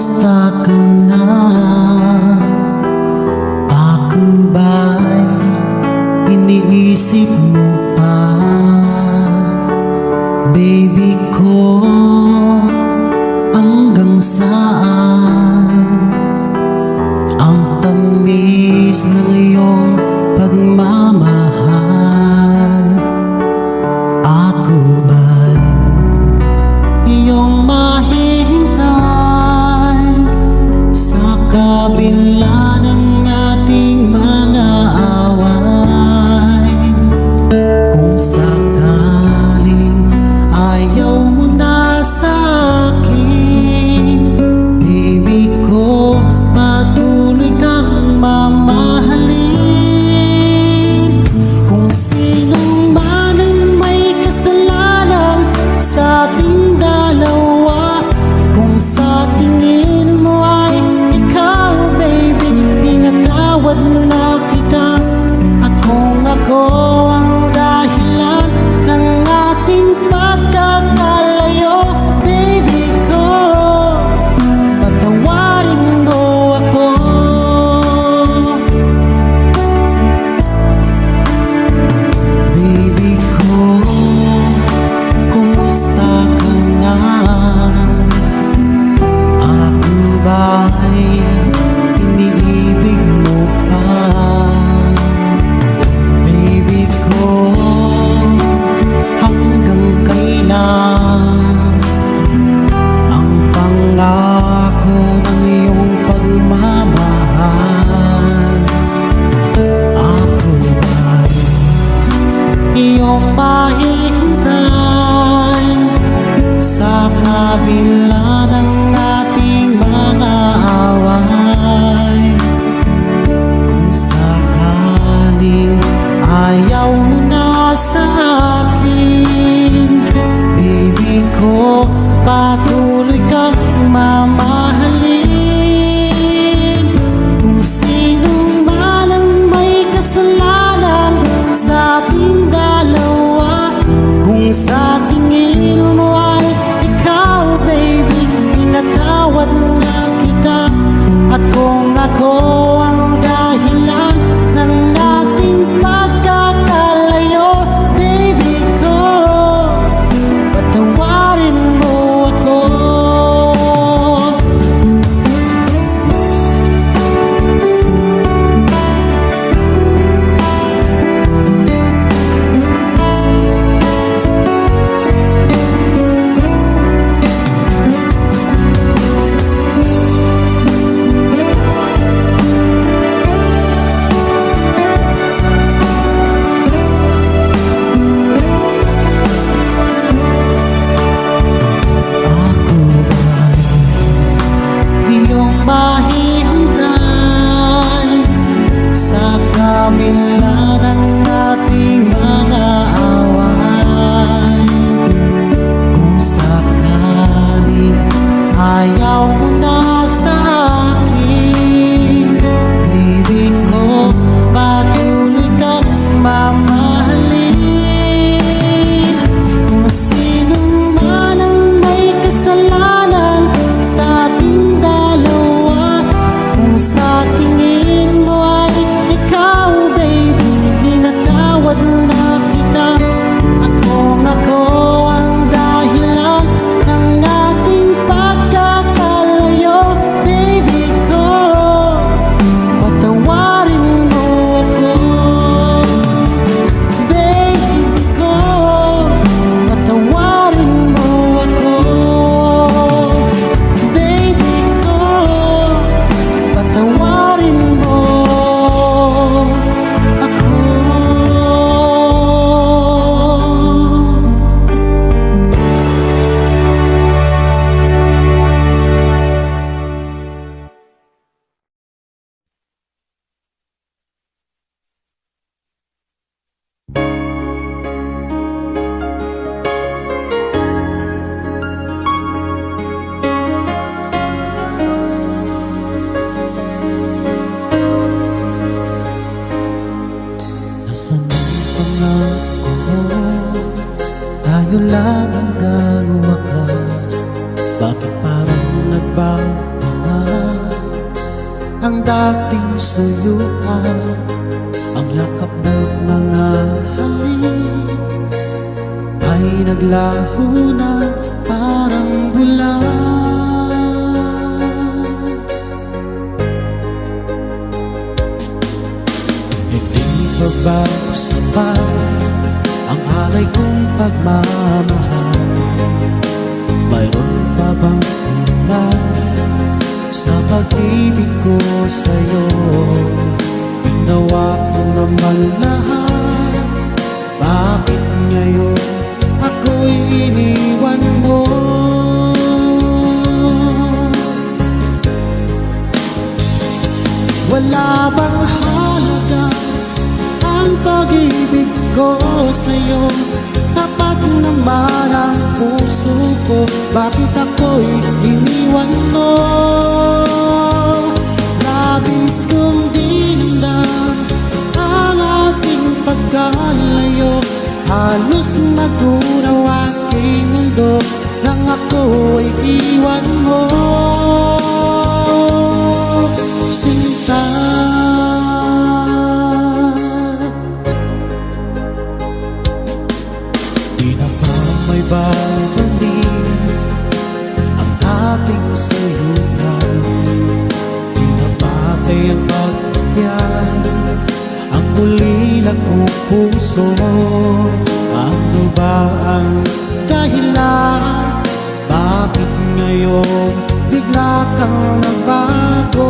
Kumusta ka na? Ako ba'y iniisip mo pa? Baby ko, hanggang saan ang tamis ng iyong pagmamahal? Ako ba'y iyong mahihintay sa kabila ng ating mga away? Kung sakaling ayaw mo na sa akin, baby ko, patuloy kang mamahalin. Kung sino man ang may kasalanan sa ating dalawa, kung sa tingin mo ay ikaw, baby, pinatawad na kita. At kung ako ang dahilan ng ating pagkakalayo, baby ko, patawarin mo ako. Baby ko, kumusta ka na? Ako ba'y iniibig mo pa? Baby ko, hanggang kailan ang pangako ng iyong pagmamahal? Ako ba'y iyong mahihintay sa kabila ng ating mga away? Kung sakaling ayaw mo na sa akin, baby ko, patuloy kang mamahalin. Kung sino man ang may kasalanan sa ating dalawa, kung sa tingin mo ay ikaw, baby, pinatawad na kita. At kung ako ang dahilan ng ating pagkakalayo, baby ko, patawarin mo ako. ang dating suyuan, ang yakap ng mga halik ay naglaho na parang bulan. Hindi pa ba sapat ang alay kong pagmamahal? Mayroon pa bang kulang sa pag-ibig ko sa'yo? Ginawa ko naman lahat, bakit ngayon ako'y iniwan mo? Wala bang halaga ang pag-ibig ko sa'yo? Tapat naman ang puso ko, bakit ako'y iniwan mo? Labis kong dinamdam ang ating pagkalayo, halos magunaw aking mundo nang ako ay iwan mo, sinta. Di na ba may babalik ang ating sayunan? Di na ba kayang magbigyan ang muli lang kong puso? Ano ba ang dahilan? Bakit ngayon bigla kang nagbago?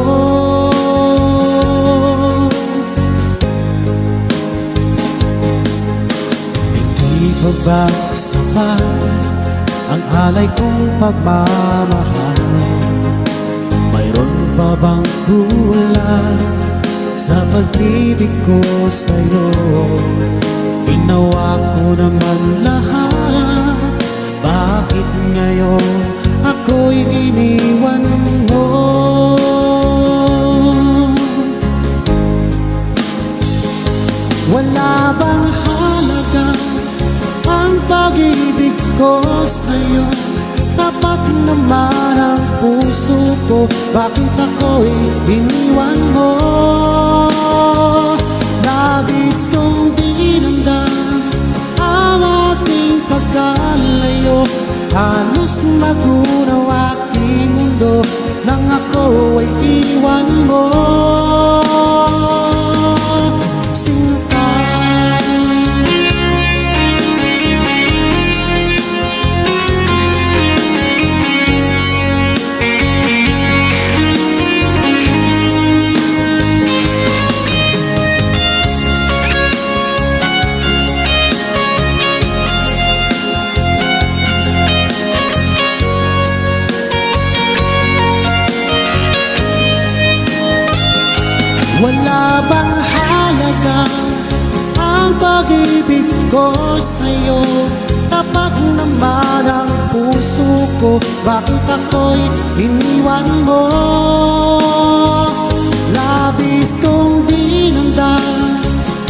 Hindi pa ba sapat ang alay kong pagmamahal? Mayroon pa bang kulang sa pag-ibig ko sa'yo? Ginawa ko naman lahat, bakit ngayon ako'y iniwan mo? Wala bang halaga ang pag-ibig ko sa'yo? Tapat naman ang puso ko, bakit ako'y iniwan mo? Labis kong dinamdam ang ating pagkalayo, halos magunaw aking mundo nang ako ay iwan mo, sinta. Wala bang halaga ang pag-ibig ko sa'yo? Tapat naman ang puso ko, bakit ako'y iniwan mo? Labis kong dinamdam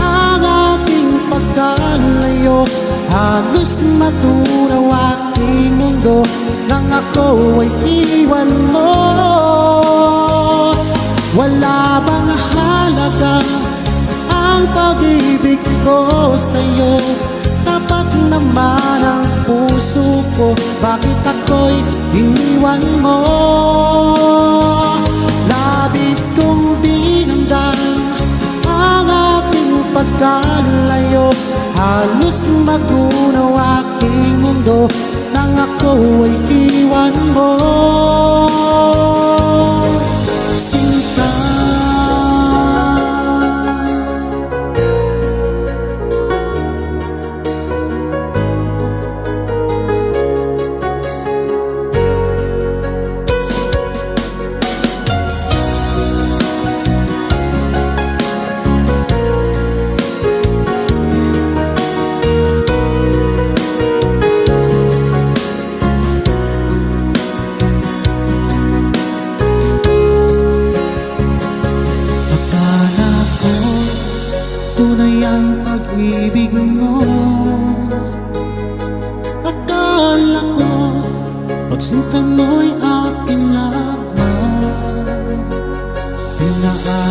ang ating pagkalayo, halos matunaw aking mundo nang ako ay iwan mo. Wala bang halaga ang pag-ibig ko sa'yo? Tapat naman ang puso ko, bakit ako'y iniwan mo? Labis kong dinamdam ang ating pagkalayo, halos magunaw aking mundo nang ako ay iwan mo, sinta.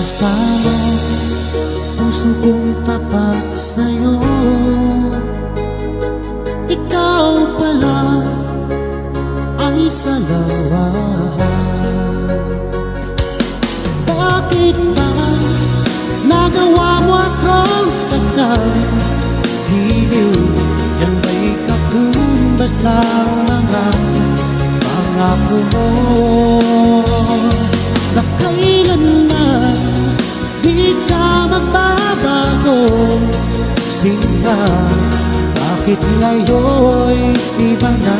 Pinaasa mo, puso kong tapat sa'yo. Ikaw pala ay salawahan. Bakit ba nagawa mo akong saktan? Giliw, yan ba'y katumbas ng mga pangako mo? Na kailanman di ka magbabago. Sinta, bakit ngayon'y iba na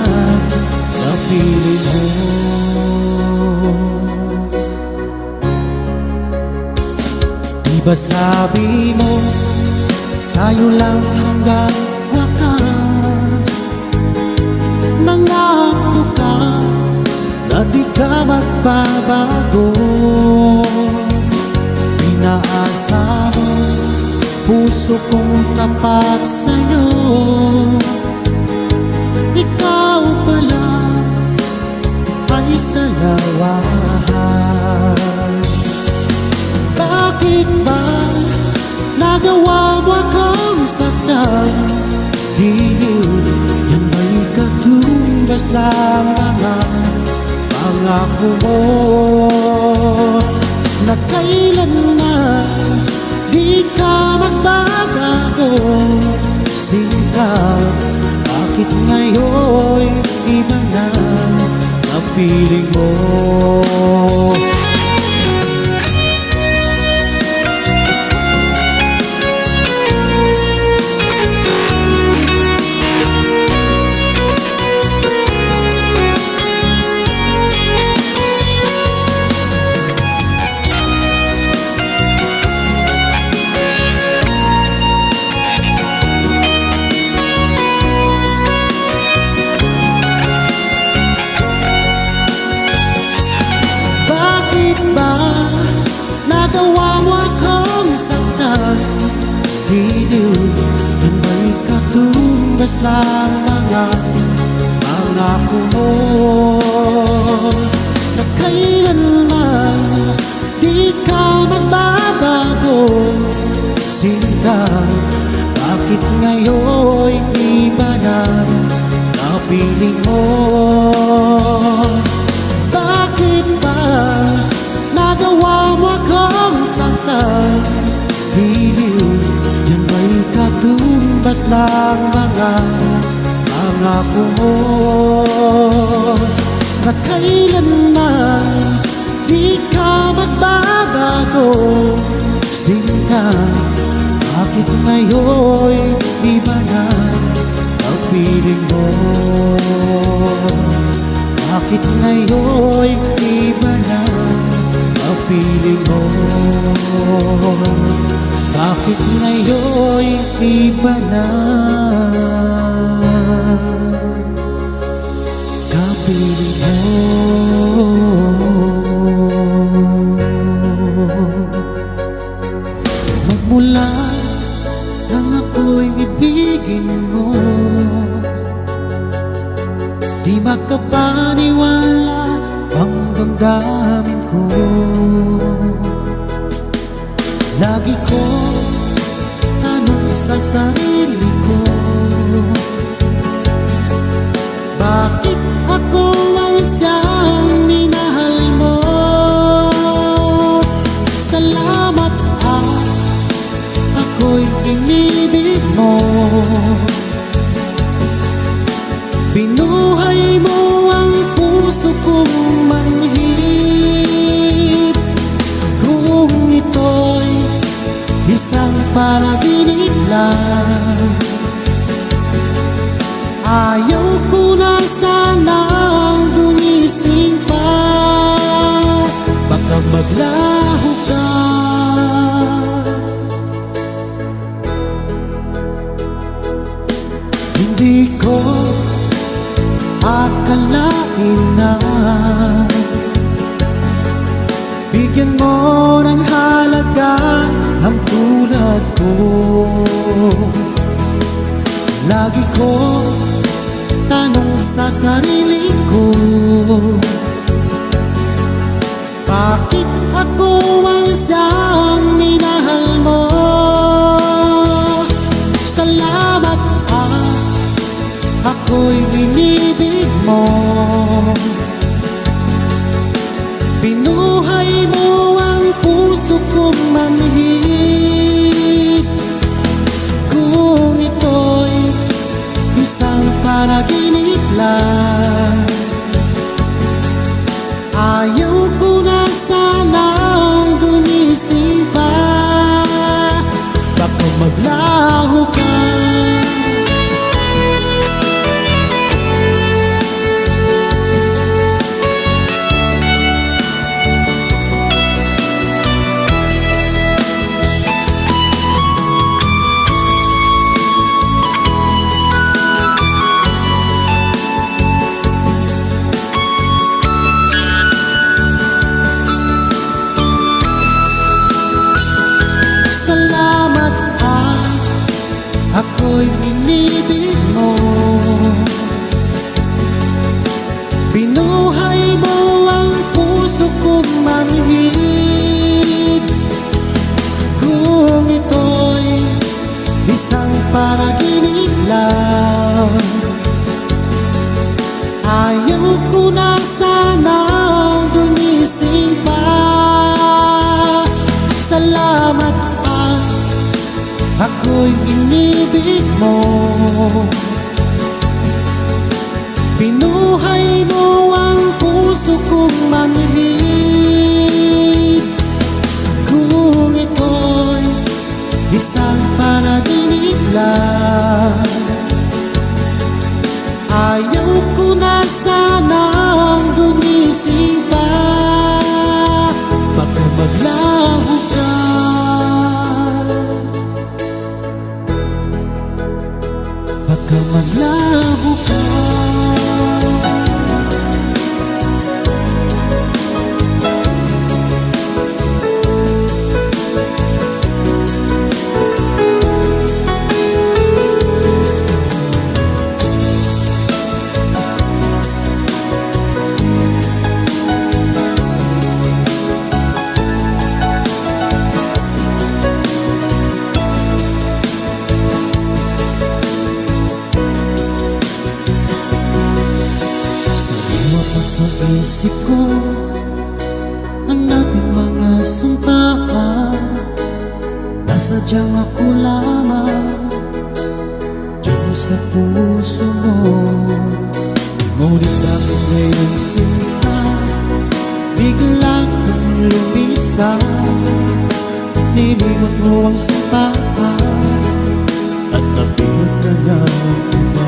napili mo? Di ba sabi mo, tayo lang hanggang wakas? Nangako ka na di ka magbabago. Pinaasa mo, puso kong tapat sa'yo. Ikaw pala ay salawahan. Bakit ba nagawa mo akong saktan? Giliw, yan ba'y katumbas ng mga pangako mo? Na kailanman di ka magbabago. Sinta, bakit ngayon'y iba na napiling mo? Nagawa mo akong saktan? Giliw, yan ba'y katumbas ng mga pangako mo? Na kailanman di ka magbabago. Sinta, bakit ngayon'y iba na napiling mo? Bakit ba nagawa mo akong saktan? Giliw, yan ba'y katumbas ng mga pangako mo? Na kailanman di ka magbabago. Sinta, bakit ngayon'y iba na ang piling mo? Bakit ngayon'y iba na ang piling mo? Bakit ngayon'y iba na kapiling mo? Magmula nang ako'y ibigin mo, di makapaniwala ang damdamin ko. Lagi ko tanong sa sarili ko, bakit ako ang siyang minahal mo? Salamat at ako'y inibig mo. Binuhay mo ang puso kong manhid. Kung ito'y isang panaginip lang, ayaw ko na sanang gumising pa. Baka maglaho ka. Hindi ko akalain na bigyan mo ng halaga ang tulad ko. Lagi ko tanong sa sarili ko, bakit ako ang siyang minahal mo. Salamat ako'y binibig mo. Binuhay mo ang puso kong manhid. Kung ito'y isang panaginip lang, ayaw ko na sanang gumising pa. Baka maglaho ka. Salamat ako'y binibig mo. Binuhay mo ang puso kong manhid. Kung ito'y isang panaginip lang, ayaw ko na sanang gumising pa. Salamat ako'y inibig mo. Binuhay mo ang puso kong manhid. Kung ito'y isang panaginip lang, ayaw ko na sanang gumising pa. Baka maglaho ka. Baka maglaho ka. Sa isip ko ang ating mga sumpaan, nasadyang ako lamang diyan sa puso mo. Ngunit bakit ngayon sinta bigla kang lumisan? Nilimot mo ang sumpaan at napihag ka ng iba.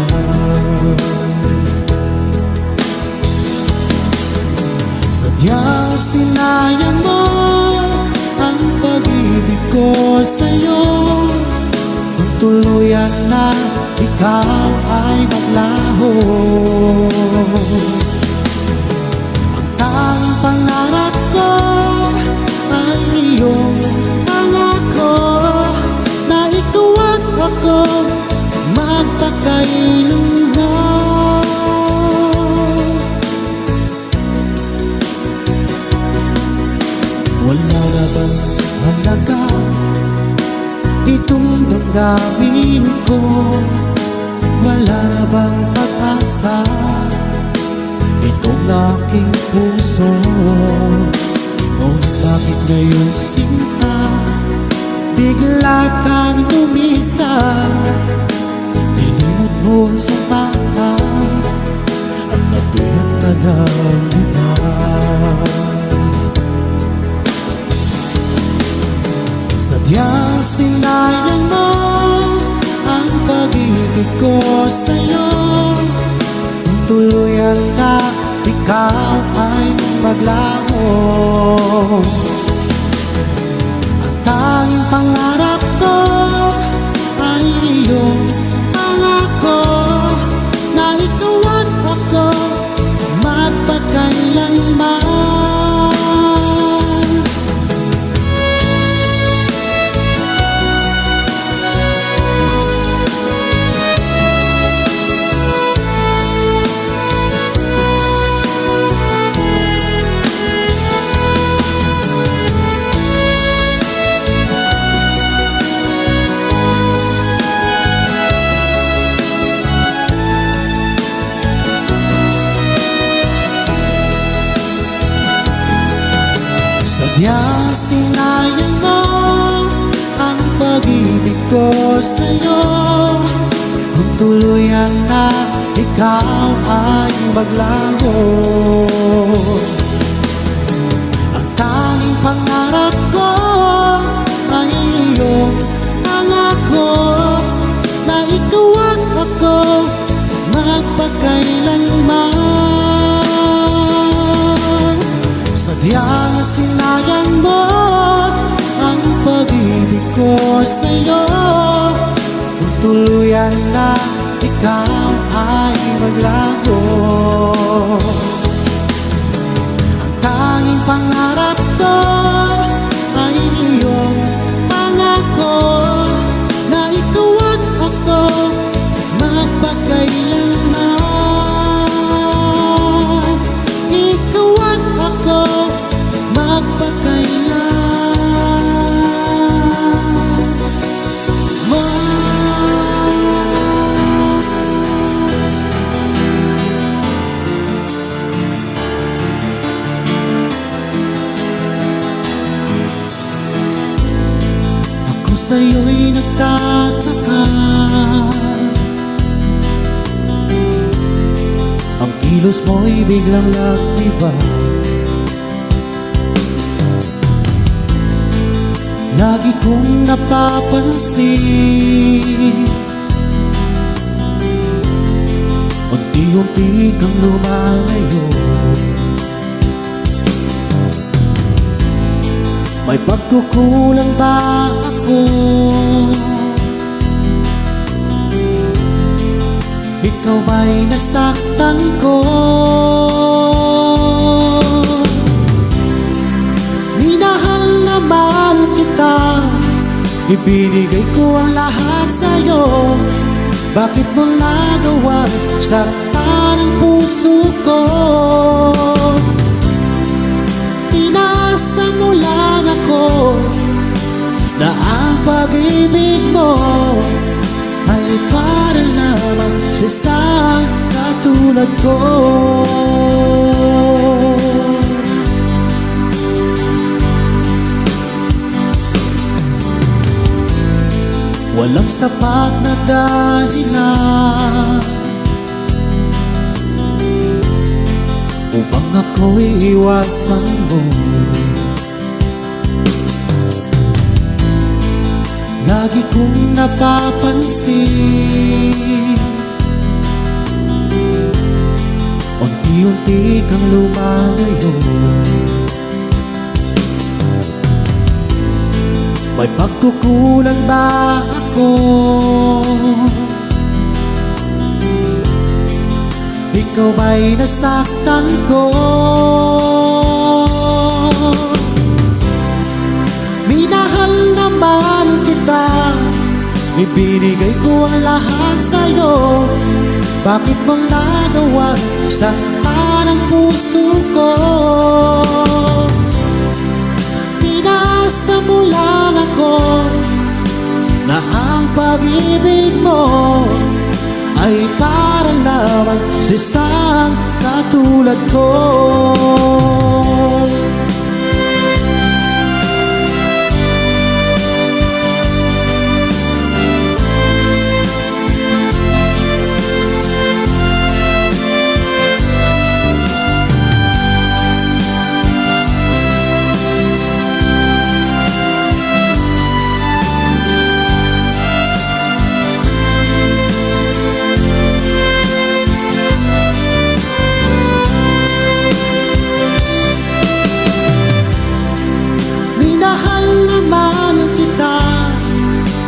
Sadyang sinayang mo ang pag-ibig ko sa'yo. Kung tuluyan na ikaw ay maglaho, ang tanging pangarap ko ay iyong pangako na ikaw at ako magpakailanman. Wala na bang halaga itong damdamin ko? Wala na bang pag-asa itong aking puso? Ngunit bakit ngayon sinta bigla kang lumisan? Nilimot mo ang sumpaan at nabiyag ka ng iba. Sadyang sinayang mo ang pag-ibig ko sa'yo. Kung tuluyan na ikaw ay maglaho, ang tanging pangarap ko ay iyong pangako na ikaw at ako magpakailanman. Sadyang sinayang mo ang pag-ibig ko sa'yo. Kung tuluyan na ikaw ay maglaho, ang tanging pangarap ko ay iyong pangako na ikaw at ako magpakailanman. Sadyang sinayang mo ang pag-ibig ko sa'yo. Kung tuluyan na ikaw ay maglaho, ang tanging pangarap ko ay iyong pangako na ikaw at ako magpakailanman. Ikaw at ako magpakailanman. Ako sa'yo'y nagtataka, ang kilos mo'y biglang nag-iba. Lagi kong napapansin, unti-unti kang lumalayo. May pagkukulang ba ako? Ikaw ba'y nasaktan ko? Minahal na mahal kita, ibinigay ko ang lahat sa'yo. Bakit mo nagawa saktan ang puso ko? Inasa mo lang ako na ang pag-ibig mo ay para lamang sa isang katulad ko. Walang sapat na dahilan upang ako'y iwasan mo. Lagi kong napapansin, unti-unti kang lumalayo. May pagkukulang ba ako? Ikaw ba'y nasaktan ko? Minahal naman kita, ibinigay ko ang lahat sa'yo. Bakit mo nagawa saktan ang puso ko? Pinasa mo lang ako na ang pag-ibig mo ay para lamang sa isang katulad ko.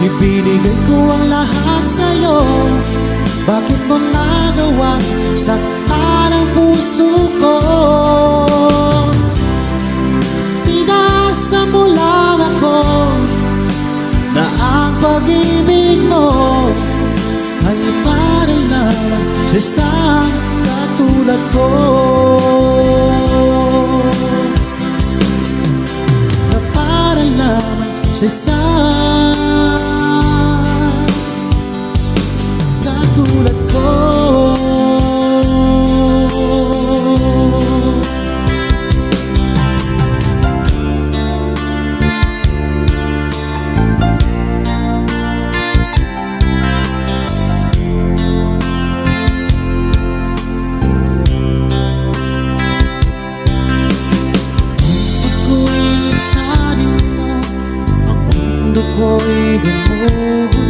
Ibinigay ko ang lahat sa'yo. Bakit mo nagawa saktan ang puso ko? Pinasa mo lang ako na ang pag-ibig mo ay para lamang sa isang katulad ko. Na para lamang sa isang katulad ko.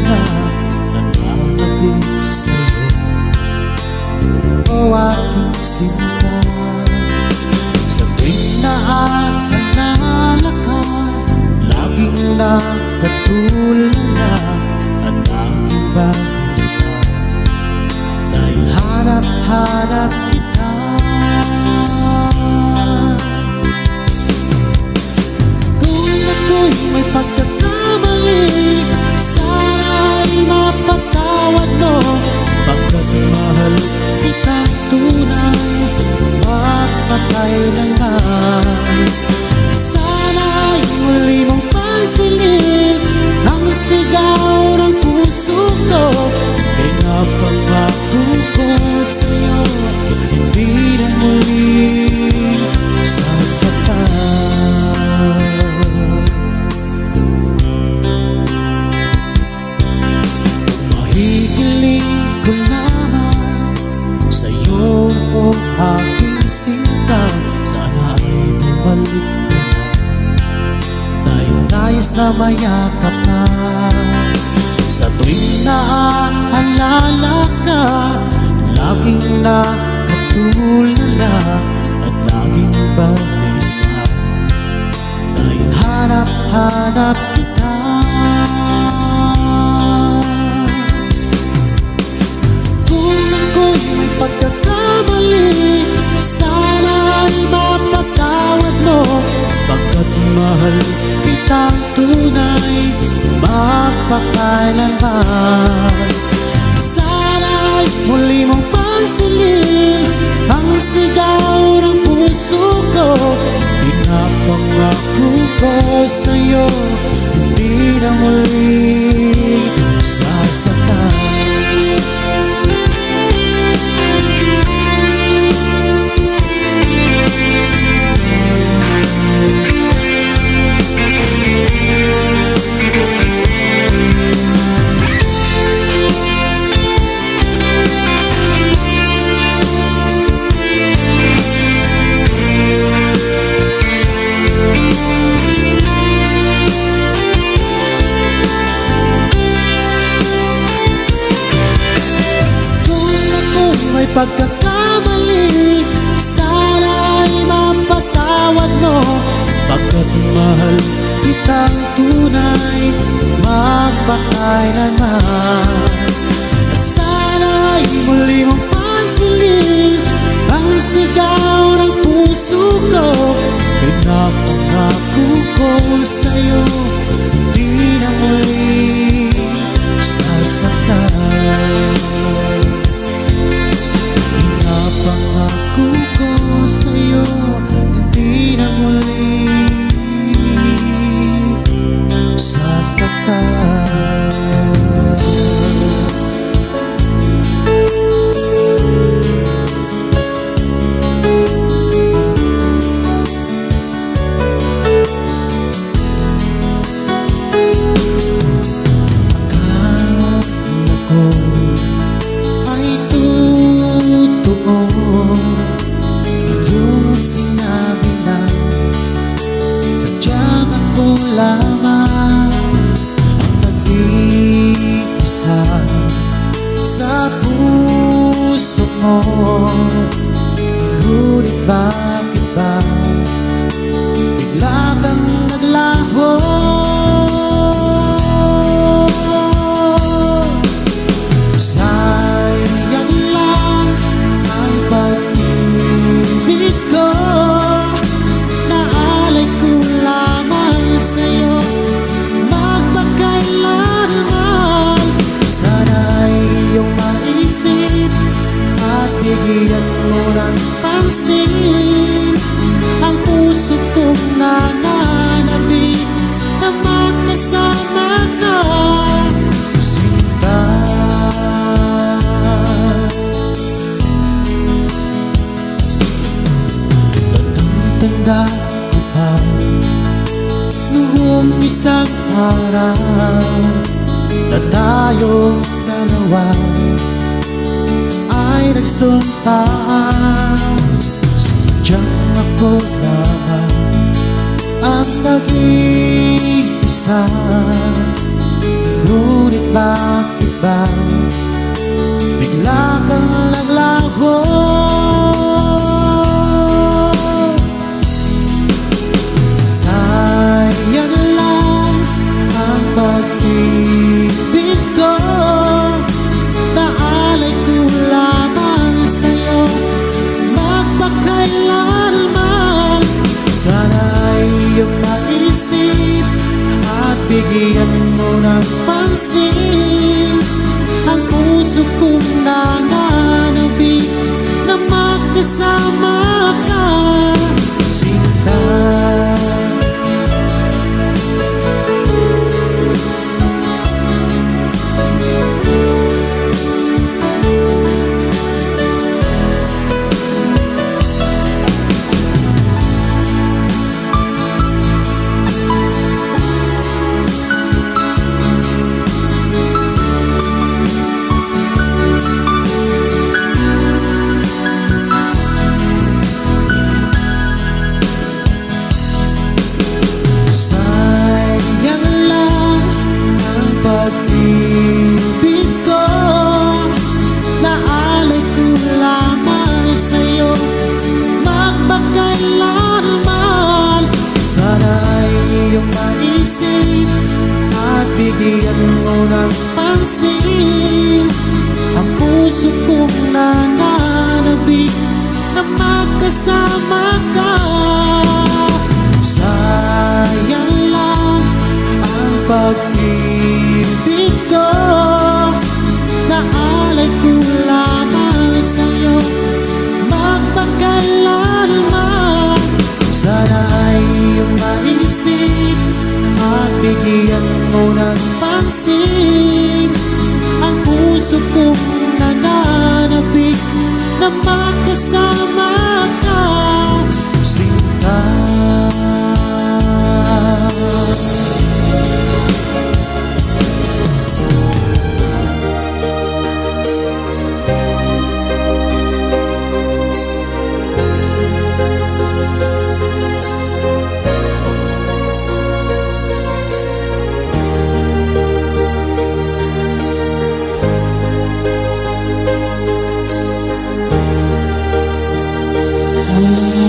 na nananabik sa'yo, o aking sinta. Sa tuwing naaalala ka, laging nakatulala at aking bansa, dahil hanap-hanap kita. Kung ako'y may pagkakamali, sana'y mapatawad mo, pagkat mahal kitang tunay, magpakailanman. Sana'y muli mong pansinin ang sigaw ng puso ko, pinapangako ko sa'yo, hindi na muling sasaktan. Mahihiling ko lamang sa'yo, o aking sinta, sana ay bumalik ka na, dahil nais na mayakap ka. Sa tuwing naaalala ka, laging nakatulala at laging balisa, dahil hanap-hanap kita. Kung ako'y may pagkakamali, sana'y mapatawad mo, pagkat mahal kitang tunay, magpakailanman. Sana'y muli mong pansinin ang sigaw ng puso ko, pinapangako ko sa'yo, hindi na muli sasaktan. May pagkakamali, sana'y mapatawad mo, pagkat mahal kitang tunay, magpakailanman. At sana'y muli mong pansinin ang sigaw ng puso ko, pinapangako ko sa'yo, hindi na muli sasaktan. Pangako ko sa'yo, hindi na muli sasaktan. Akala ko ay totoo yung sinabi na sadyang ako lamang ang nag-iisa sa puso mo. Ngunit bakit ba bigla kang naglaho? Sayang lang ang pag-ibig ko, naalay ko lamang sa'yo, magpakailanman. Sana'y iyong maisip at bigyan mo ng pansin ang puso kong nananabik na magkasama ka, sinta. Tanda ko pa noong isang araw na tayong dalawa ay nagsumpaan, sadyang ako lamang ang nag-iisa. Ngunit bakit ba bigla kang naglaho? Sayang lang ang pag-ibig ko, naalay ko lamang sa'yo magpakailanman. Sana ay iyong maisip at bigyan mo ng pansin ang puso kong nananabik na magkasama ka, sinta. Bigyan mo ng pansin ang puso kong nananabik na magkasama ka. Sayang lang ang pag-ibig ko, naalay ko lamang sa'yo magpakailanman. Sana ay iyong maisip at bigyan mo ng pansin ang puso kong nananabik na magkasama ka, sinta.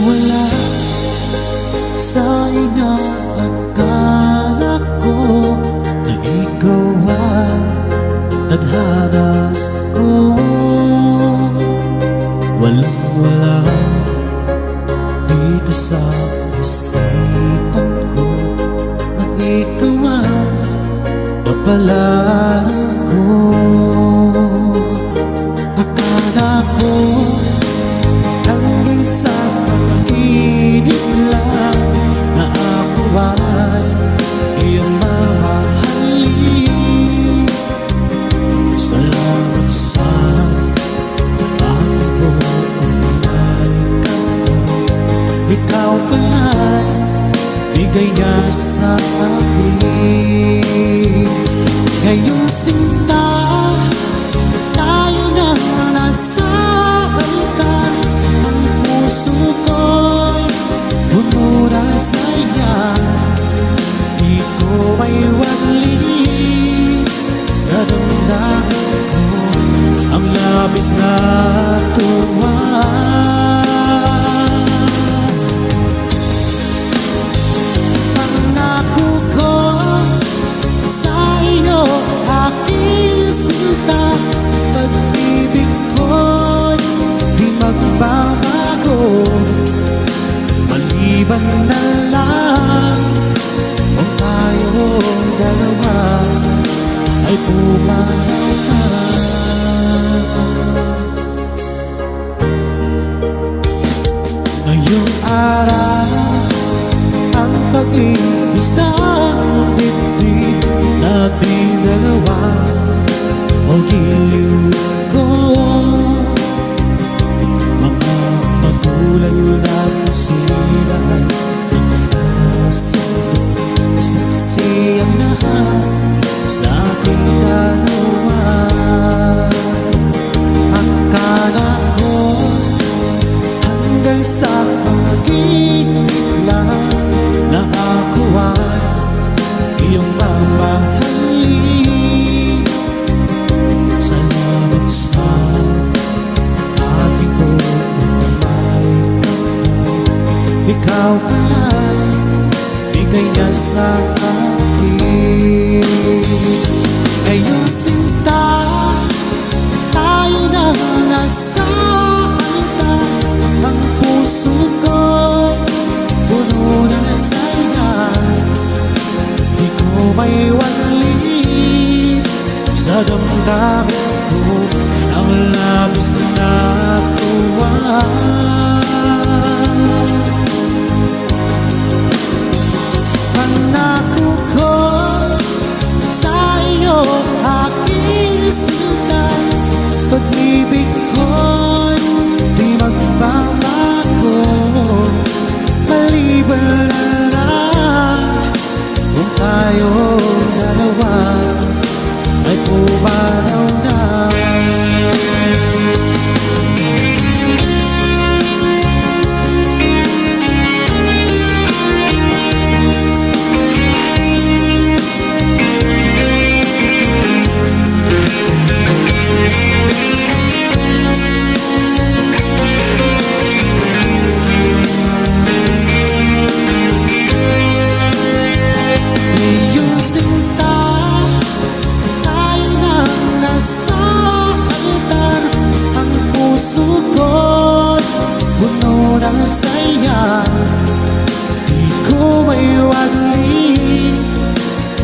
Wala sa inaakala ko na ikaw ay tadhana ko. Walang-wala dito sa isipan ko na ikaw ay kapalaran ko. Akala ko hanggang sa pag-inip lang na ako ay iyong mamahalin. Salamat sa pagbubuhay ka. Ikaw pala'y bigay niya sa akin. Ngayong sinta, tayo na nasa balikan. Ang puso ko'y bumura sa iya. Di ko ay wagli sa damdamin ko ang labis na tuwa. Pangako ko sa iyo, aking sinta, pag-ibig ko'y di magbabago. Maliban na lang kung tayong dalawa ay pumahalan. Ngayong araw ang pag-iisang dibdib nating dalawa o giliw ko. Mga patulan natin sila saksi ang lahat sa ating dalawa. Akala ko hanggang sa pag-ibig lang na ako ay iyong mamahalin. binigay niya sa akin. Ngayong sinta, tayo na nasa altar. Ang puso ko puno ng saya. Di ko may walip sa damdamin ko ang labis na tuwa. Pangako ko sa iyo, aking sinta, pag-ibig ko'y di magbabago. Maliban na lang kung tayong dalawa ay pumanaw na.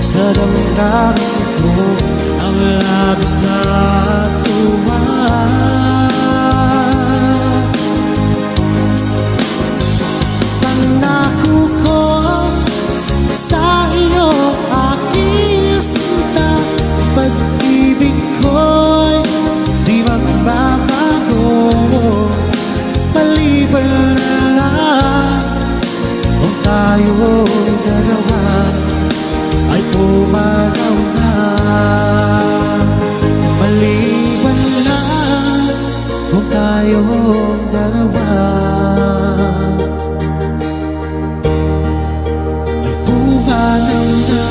Sa damdamin ko ang labis na tuwa. Pangako ko sa iyo, aking sinta, pag-ibig ko'y di magbabago. Maliban na lang kung tayo'y dalawa ay pumanaw na. Maliban lang kung tayong dalawa ay pumanaw na.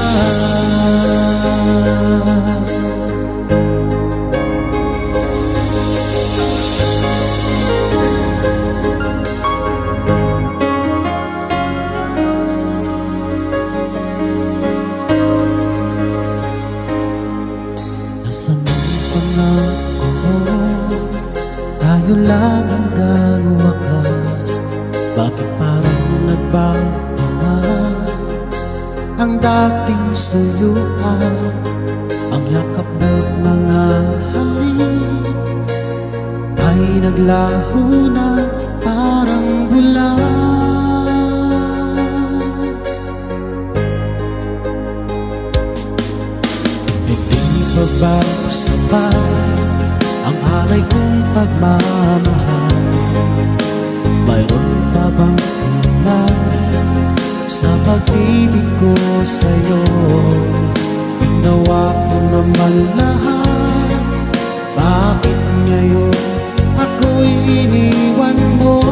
Tayo lang hanggang wakas. Bakit parang nagbago na ang dating suyuan? Ang yakap mo't mga halik ay naglaho na parang bula. Hindi pa ba sapat ang alay kong pagmamahal? Mayroon pa bang kulang sa pag-ibig ko sa'yo? Ginawa ko naman lahat, bakit ngayon ako'y iniwan mo?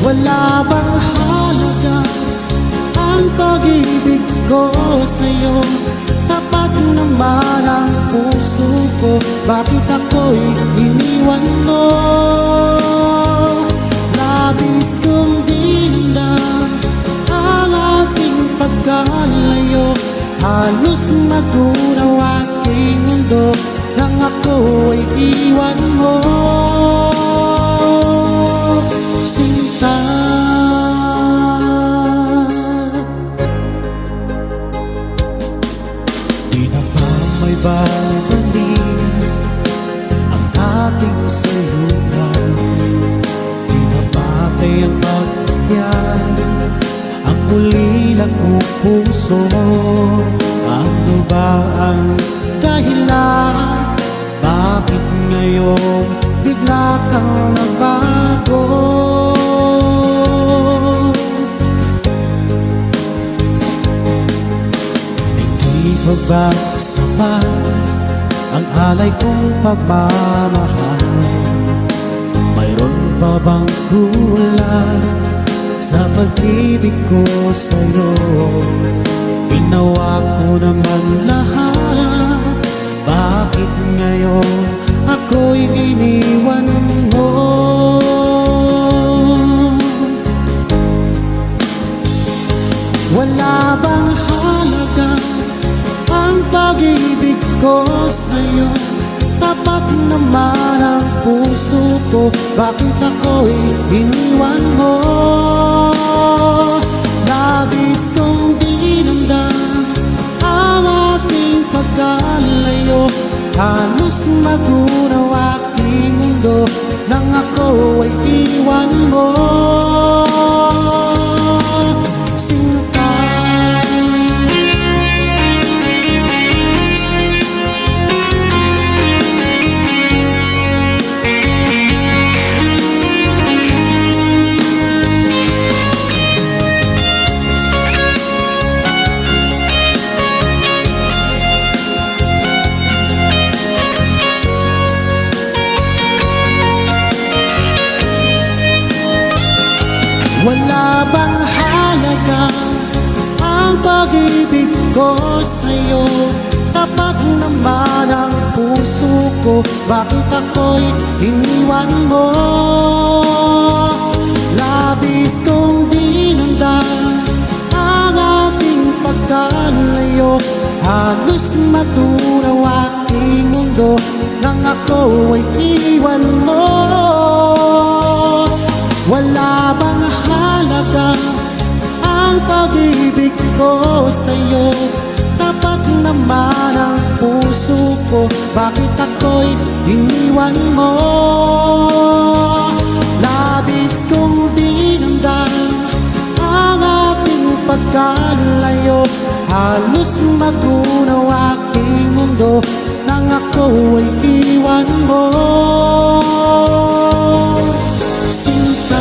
Wala bang halaga ang pag-ibig ko sa'yo? Tapat naman ang puso ko, bakit ako'y iniwan mo? Labis kong dinamdam ang ating pagkalayo. Halos magunaw aking mundo nang ako ay iwan mo. Sinta, di na ba may babalik ang ating sayuran? Di na ba kayang pagkakyan ang ulila kong puso? Ano ba ang dahilan? Bakit ngayon bigla kang nagbago? Hindi ba sapat ang alay kong pagmamahal? Mayroon pa bang kulang sa pag-ibig ko sa'yo? Ginawa ko naman lahat, bakit ngayon ako'y iniwan mo? naman ang puso ko, bakit ako'y iniwan mo? Labis kong dinamdam ang ating pagkalayo, halos magunaw aking mundo nang ako ay iwan mo. Sinta, wala bang halaga ang pag-ibig ko sa'yo? Tapat naman ang puso ko, bakit ako'y iniwan mo? Labis kong dinamdam ang ating pagkalayo, halos matunaw aking mundo nang ako ay iwan mo. Wala bang halaga ang pag-ibig ko sa'yo? Tapat naman ang puso ko, bakit ako'y iniwan mo? Labis kong dinamdam ang ating pagkalayo, halos magunaw aking mundo nang ako ay iwan mo. Sinta,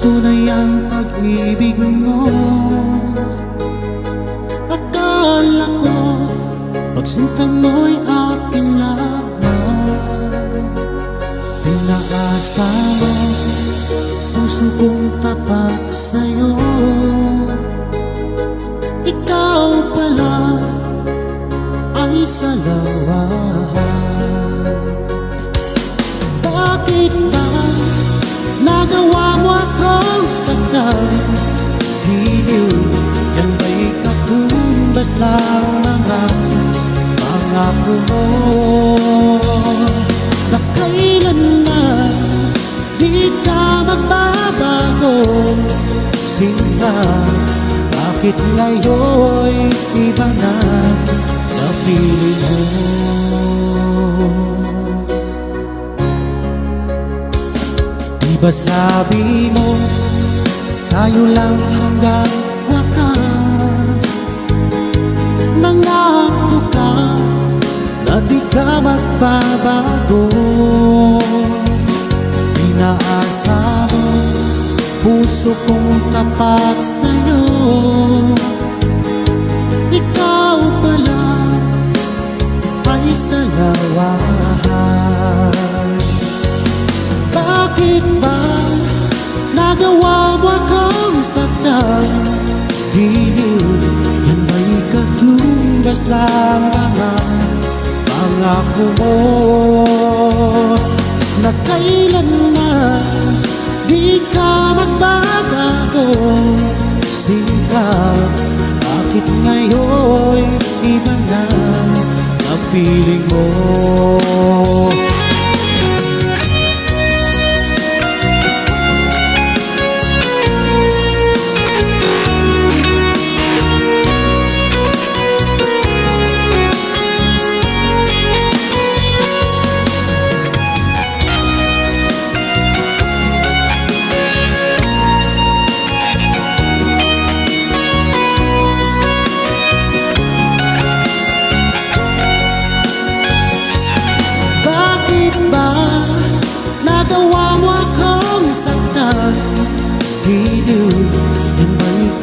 tunay ang pag-ibig mo. Akala ko pagsinta mo'y akin lamang, pinaasa mo puso kong tapat sa'yo. Ikaw pala ay salawahan. Bakit ba nagawa mo akong saktan? Hiliw, yan ba'y katumbas ng mga pangako mo? Na kailanman di ka magbabago. Sinta, bakit ngayon'y iba na napili mo? Diba sabi mo, tayo lang hanggang wakas? Nangako ka na di ka magbabago. Inaasa mo puso kong tapat sa'yo. Ikaw pala ay salawahan. Bakit ba nagawa mo akong saktan? Hiliw, yan ba'y katumbas ng mga pangako mo? Na kailanman di ka magbabago. Sinta, bakit ngayon'y iba na ang piling mo?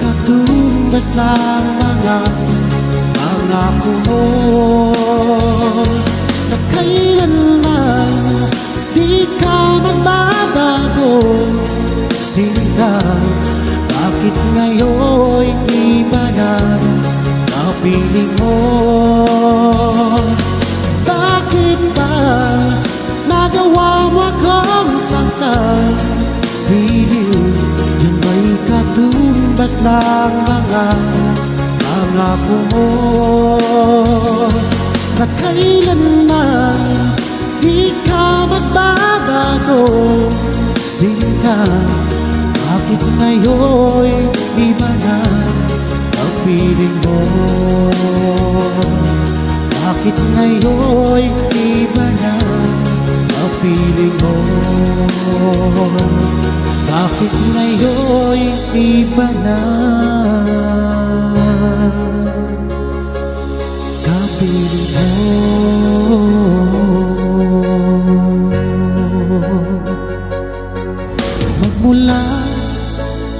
Katumbas ng mga pangako mo. ka? Bakit ngayon iba na kapiling mo? Bakit ba nagawa mo akong saktan? Biliw, yun ba'y katumbas ng mga pangako mo? Na kailanman di ka magbabago. Sinta, bakit ngayon iba na ang piling mo? Bakit ngayon iba na ang piling mo? Bakit ngayon iba na ang piling mo? Magmula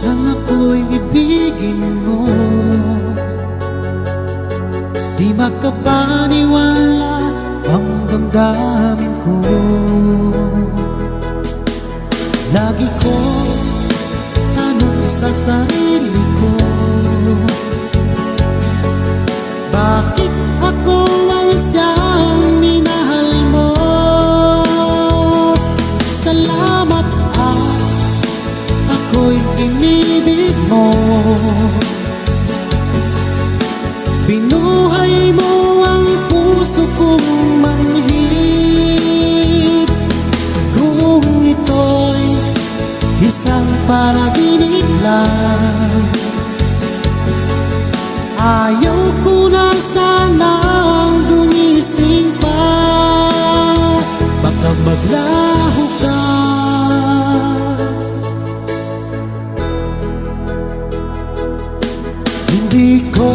nang ako'y ibigin mo, di makapaniwala ang damdamin ko. Lagi ko tanong sa sarili ko, bakit ako ang siyang minahal mo? Salamat at ako'y inibig mo. Binuhay mo ang puso kong manhid. Kung ito'y isang panaginip lang, ayaw ko na sanang gumising pa. Baka maglaho ka. Hindi ko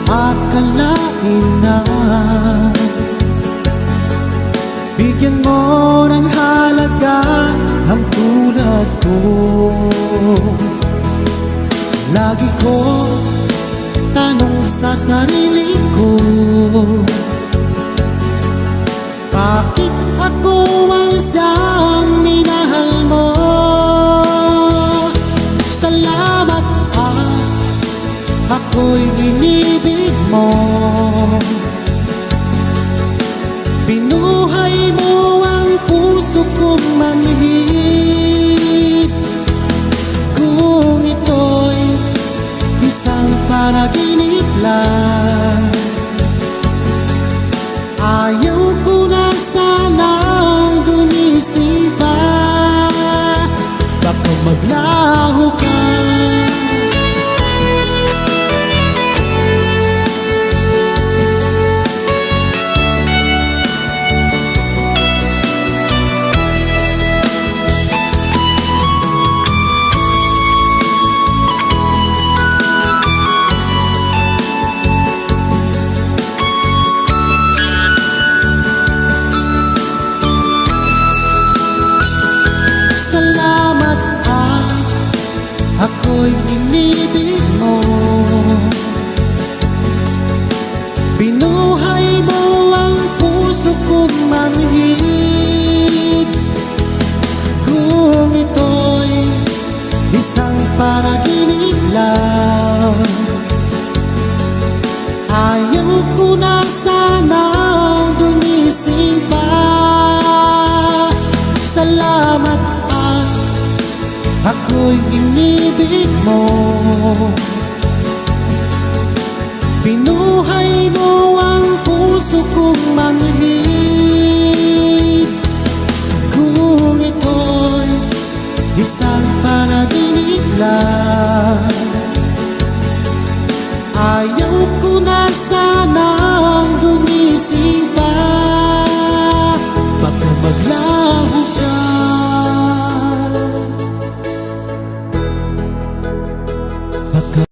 akalain na bigyan mo ng halaga ang tulad ko. Lagi ko tanong sa sarili ko, bakit ako ang siyang minahal mo? Salamat at ako'y inibig mo. Binuhay mo ang puso kong manhid. Kung ito'y isang panaginip lang, ayaw ko na sanang gumising pa. Baka maglaho ka. Salamat at ako'y inibig mo. Binuhay mo ang puso kong manhid. Kung ito'y isang panaginip lang, ayaw ko na sanang gumising pa. Salamat at ako'y inibig mo. Binuhay mo ang puso kong manhid. Kung ito'y isang panaginip lang, ayaw ko na sanang gumising pa. Baka maglaho ka. Baka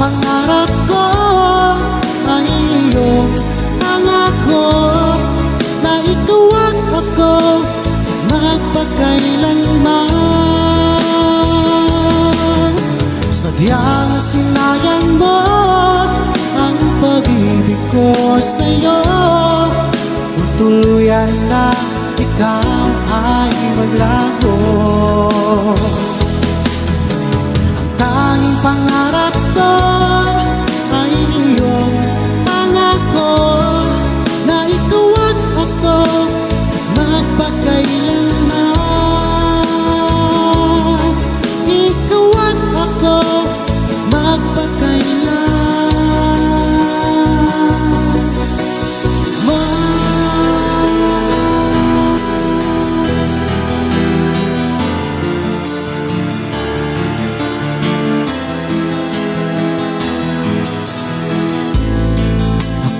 pangarap ko ay iyong nangako na ikaw at ako magpakailanman. Sadyang sinayang mo ang pag-ibig ko sa'yo, kung tuluyan na ikaw ay maglago. Ang tanging pangarap ko ay iyong pangako na ikaw at ako magpakailanman. Ikaw at ako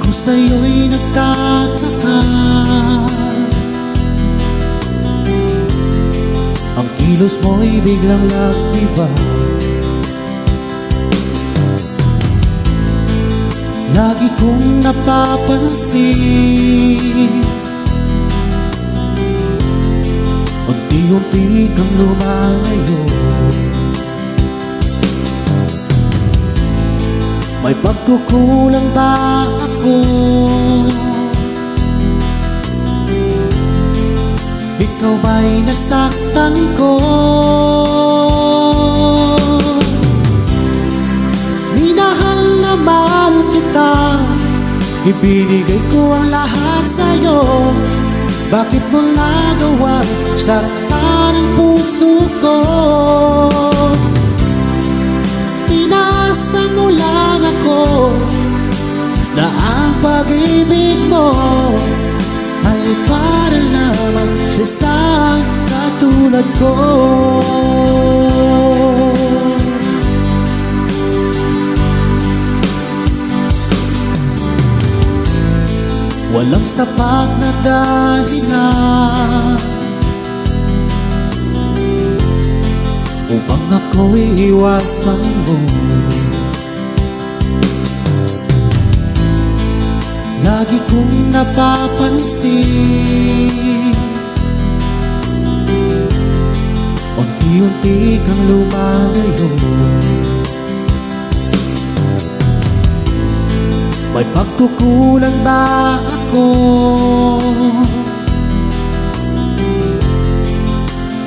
ako sa'yo'y nagtataka, ang kilos mo'y biglang nag-iba. Lagi kong napapansin, unti-unti kang lumalayo. May pagkukulang ba ako? Ikaw ba'y nasaktan ko? Minahal na mahal kita, ibinigay ko ang lahat sa'yo. Bakit mo nagawa saktan ang puso ko? Inaasa mo lang ako na ang pag-ibig mo ay para lamang sa isang katulad ko. Walang sapat na dahilan upang ako'y iwasan mo. Lagi kong napapansin, unti-unti kang lumalayo. May pagkukulang ba ako?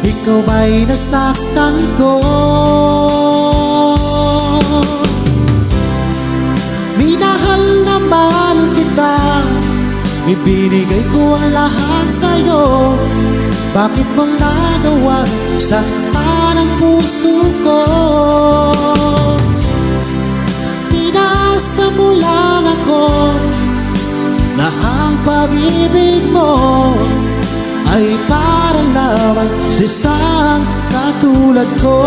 Ikaw ba'y nasaktan ko? Minahal na mahal kita, ibinigay ko ang lahat sa'yo. Bakit mo nagawa saktan ang puso ko? Inaasa mo lang ako na ang pag-ibig mo ay para lamang sa isang katulad ko.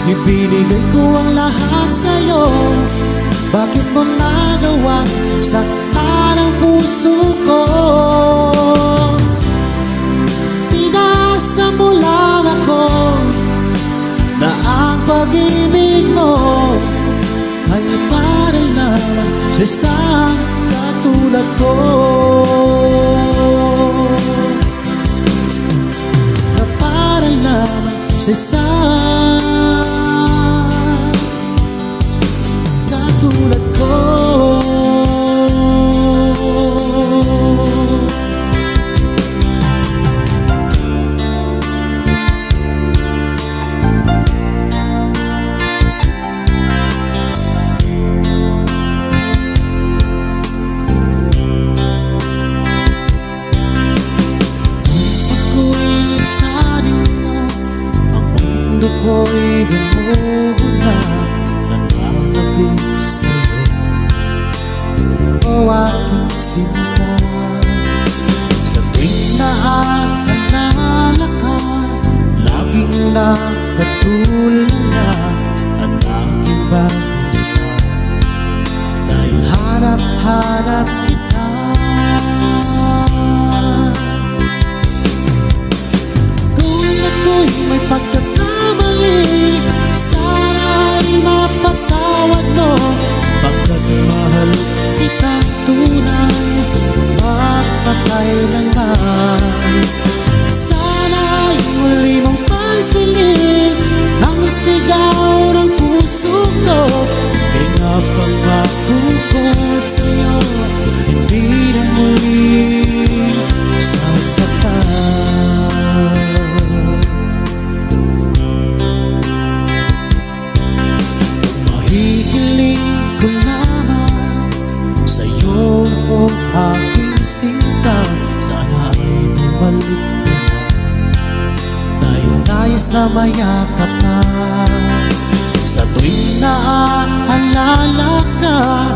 Ibinigay ko ang lahat sa'yo. Bakit mo nagawa saktan ang puso ko? Pinasa mo lang ako na ang pag-ibig mo ay para lamang sa isang katulad ko. Na para lamang sa isang tulad ko. Ako'y hanap kita. Kung ako'y may pagkakamali, sana'y mapatawad mo. Pagkat mahal kitang tunay, magpakailanman. Sana'y muli mong pansinin ang sigaw ng puso ko. Pinapangako ko sa'yo, hindi na muli sasaktan. Mahihiling ko lamang sa'yo, o aking sinta. Sana ay bumalik ka na, dahil nais na mayakap na. Sa tuwing naaalala ka,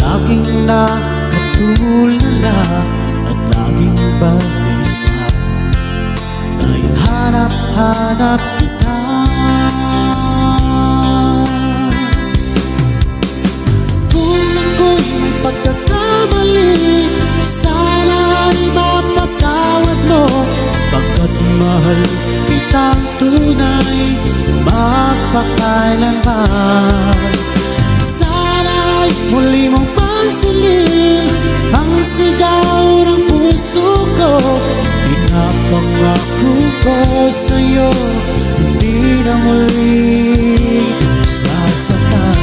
laging nakatulala at laging balisa, dahil hanap-hanap kita. Kung ako'y may pagkakamali, sana'y mapatawad mo. Pagkat mahal kitang tunay, magpakailanman. Sana'y muli mong pansinin ang sigaw ng puso ko. Pinapangako ko sa'yo, hindi na muli sasaktan.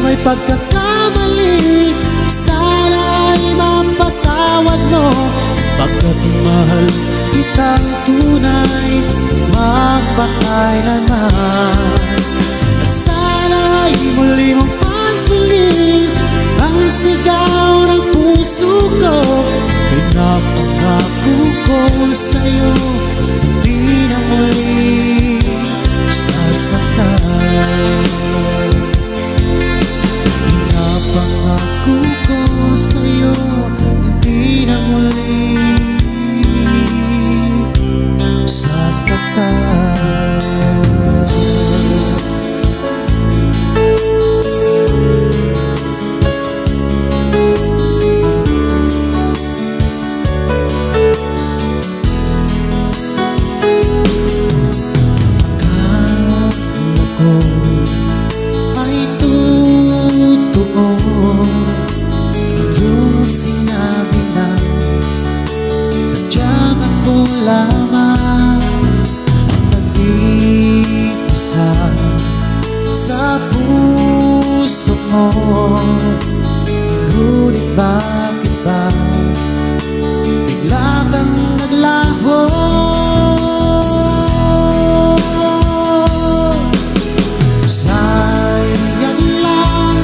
May pagkakamali, sana'y mapatawad mo. Pagkat mahal kitang tunay, magpakailanman. At sana'y muli mong pansinin ang sigaw ng puso ko. Pinapangako ko sa'yo, hindi na muli sasaktan. Pangako ko sa'yo, hindi na muli sasaktan. Akala ko ay totoo yung sinabi na sadyang ako lamang ang nag-iisa sa puso mo. Ngunit bakit ba bigla kang naglaho? Sayang lang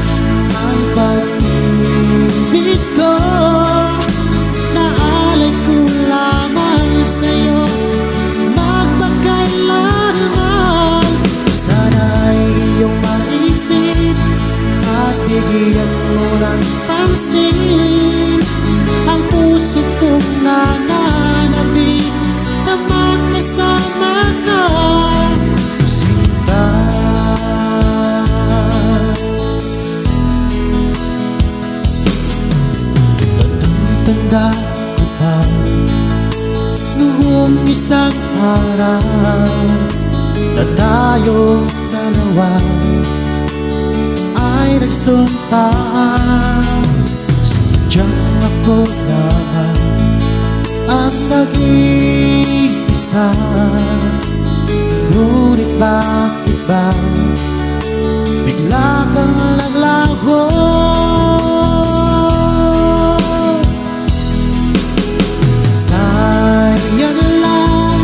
ang pag-ibig ko, naalay ko lamang sa'yo, magpakailanman. Sana'y iyong maisip at bigyan mo ng pansin ang puso kong nananabik na magkasama ka, sinta. Tanda ko pa noong isang araw na tayong dalawa ay nagsumpaan. Sadyang ako lamang ang nag-iisa. Ngunit bakit ba bigla kang naglaho? Sayang lang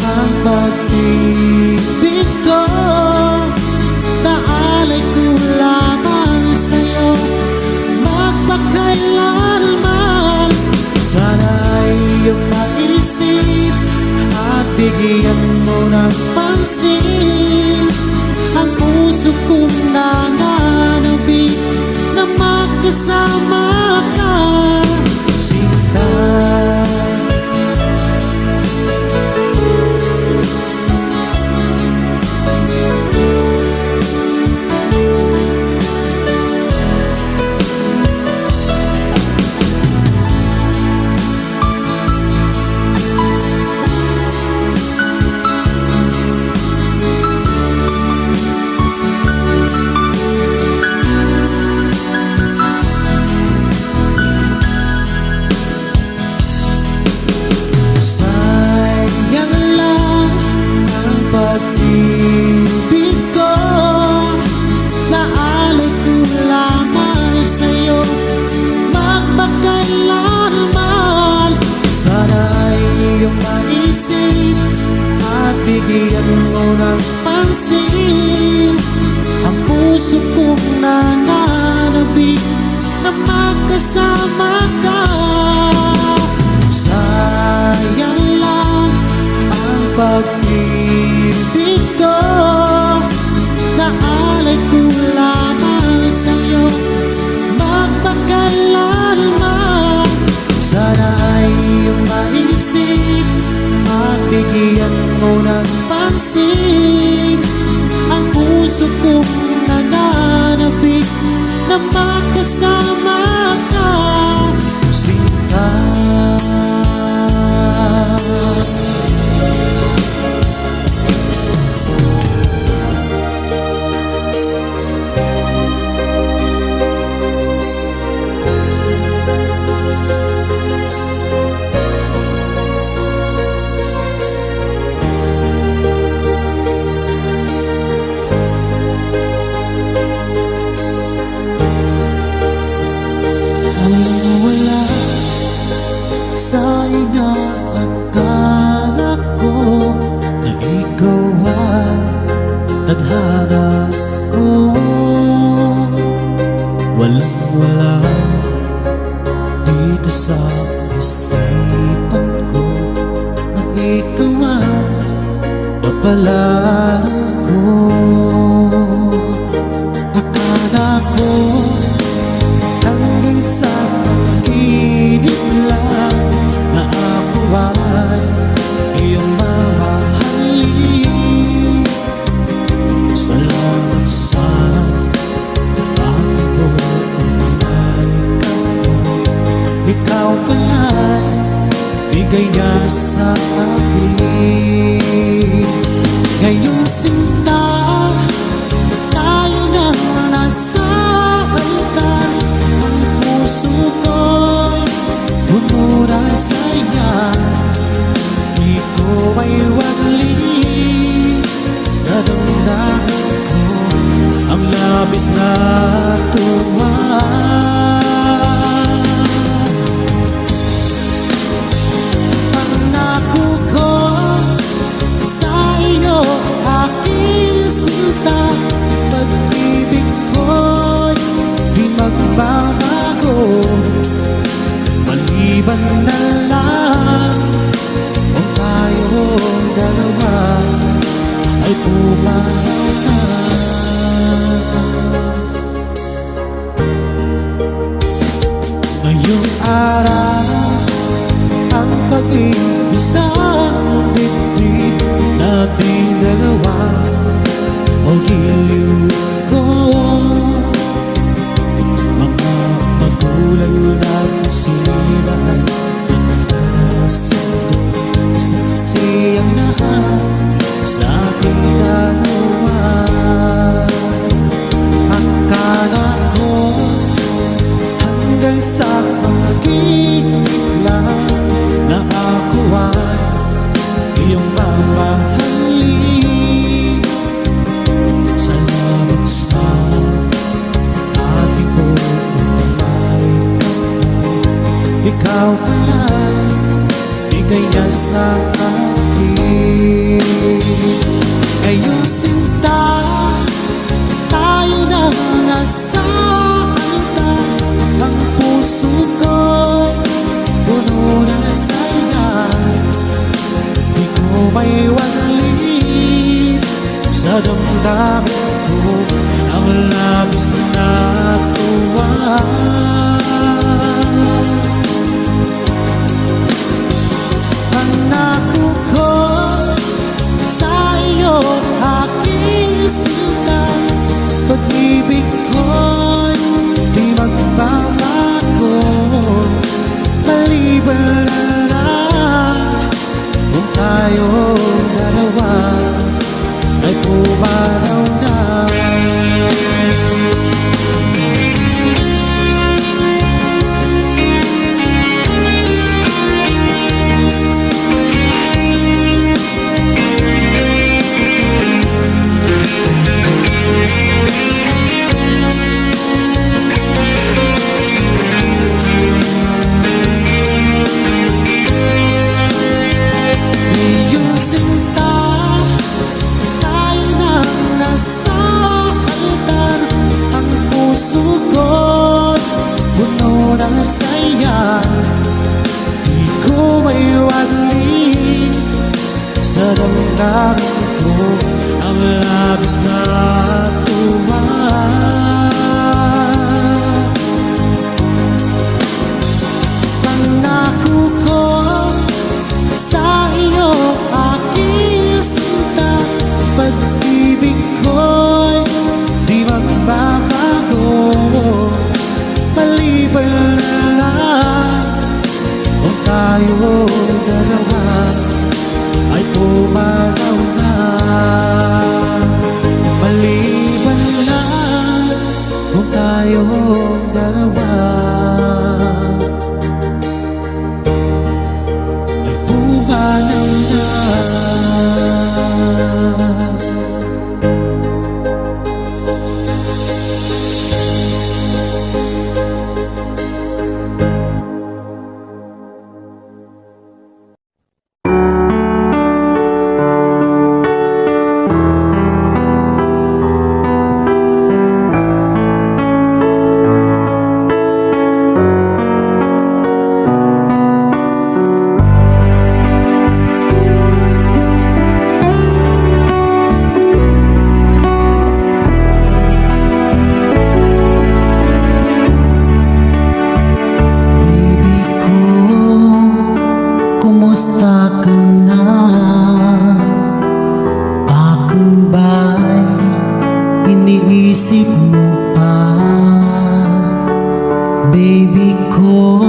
ang pag-ibig ko, naalay ko lamang sa'yo, bigyan mo ng pansin ang puso kong nananabik na magkasama ka, sinta. Pag-ibig ko, naalay ko lamang sa'yo magpakailanman. Sana ay iyong maisip at bigyan mo ng pansin ang puso kong nananabik na magkasama ka. Sayang lang ang pag-ibig ko, naalay ko lamang sa'yo magpakailanman. Sana ay iyong maisip at bigyan mo ng pansin ang puso kong nananabik na magkasama ka, sinta. Wala sa inaakala ko na ikaw ay tadhana ko. Walang-wala dito sa isipan ko na ikaw ay kapalaran ko. Akala ko hanggang sa pag-inip lang na ako ay iyong mamahalin. Salamat sa pangako ay ikaw pala'y bigay niya sa akin. Ngayong sinta, tayo na nasa altar. Ang puso ko'y puno na sa'yo. Di ko ay wagli sa damdamin ko ang labis na tuwa. Pangako ko sa iyo, aking sinta, pag-ibig ko'y di magbabago. Maliban na lang kung tayong dalawa ay pumahaw na. Ngayong araw ang pag-ibig sa dibdib nating dalawa o giliw ko. Mga magulang natin sila ay nagkasalo, saksi ang lahat sa aking dalawa. Akala ko hanggang sa pag-ibig lang na ako ay iyong mamahalin. Salamat sa ating buhay kapal, ikaw pala'y bigay niya sa akin. Ngayong sinta, tayo na nasa altar. Ang puso ko'y puno na sa'yo. Di ko may damdamin ko ang labis na tuwa. Pangako ko sa iyo, aking sinta, pag-ibig ko'y di magbabago. Maliban na lang kung tayong dalawa ay pumanaw na. Iyong sinta, tayo nang nasa altar. Ang puso ko'y puno ng saya. Di ko maiwagli sa damdamin ko ang labis na tuwa. Pangako ko sa iyo, aking sinta, pag-ibig ko'y di magbabago. Maliban na lang kung tayong dalawa ay pumanaw na. Maliban na kung tayong dalawa ay pumanaw na. Baby ko, kumusta ka na? Ako ba'y iniisip mo pa? Baby ko,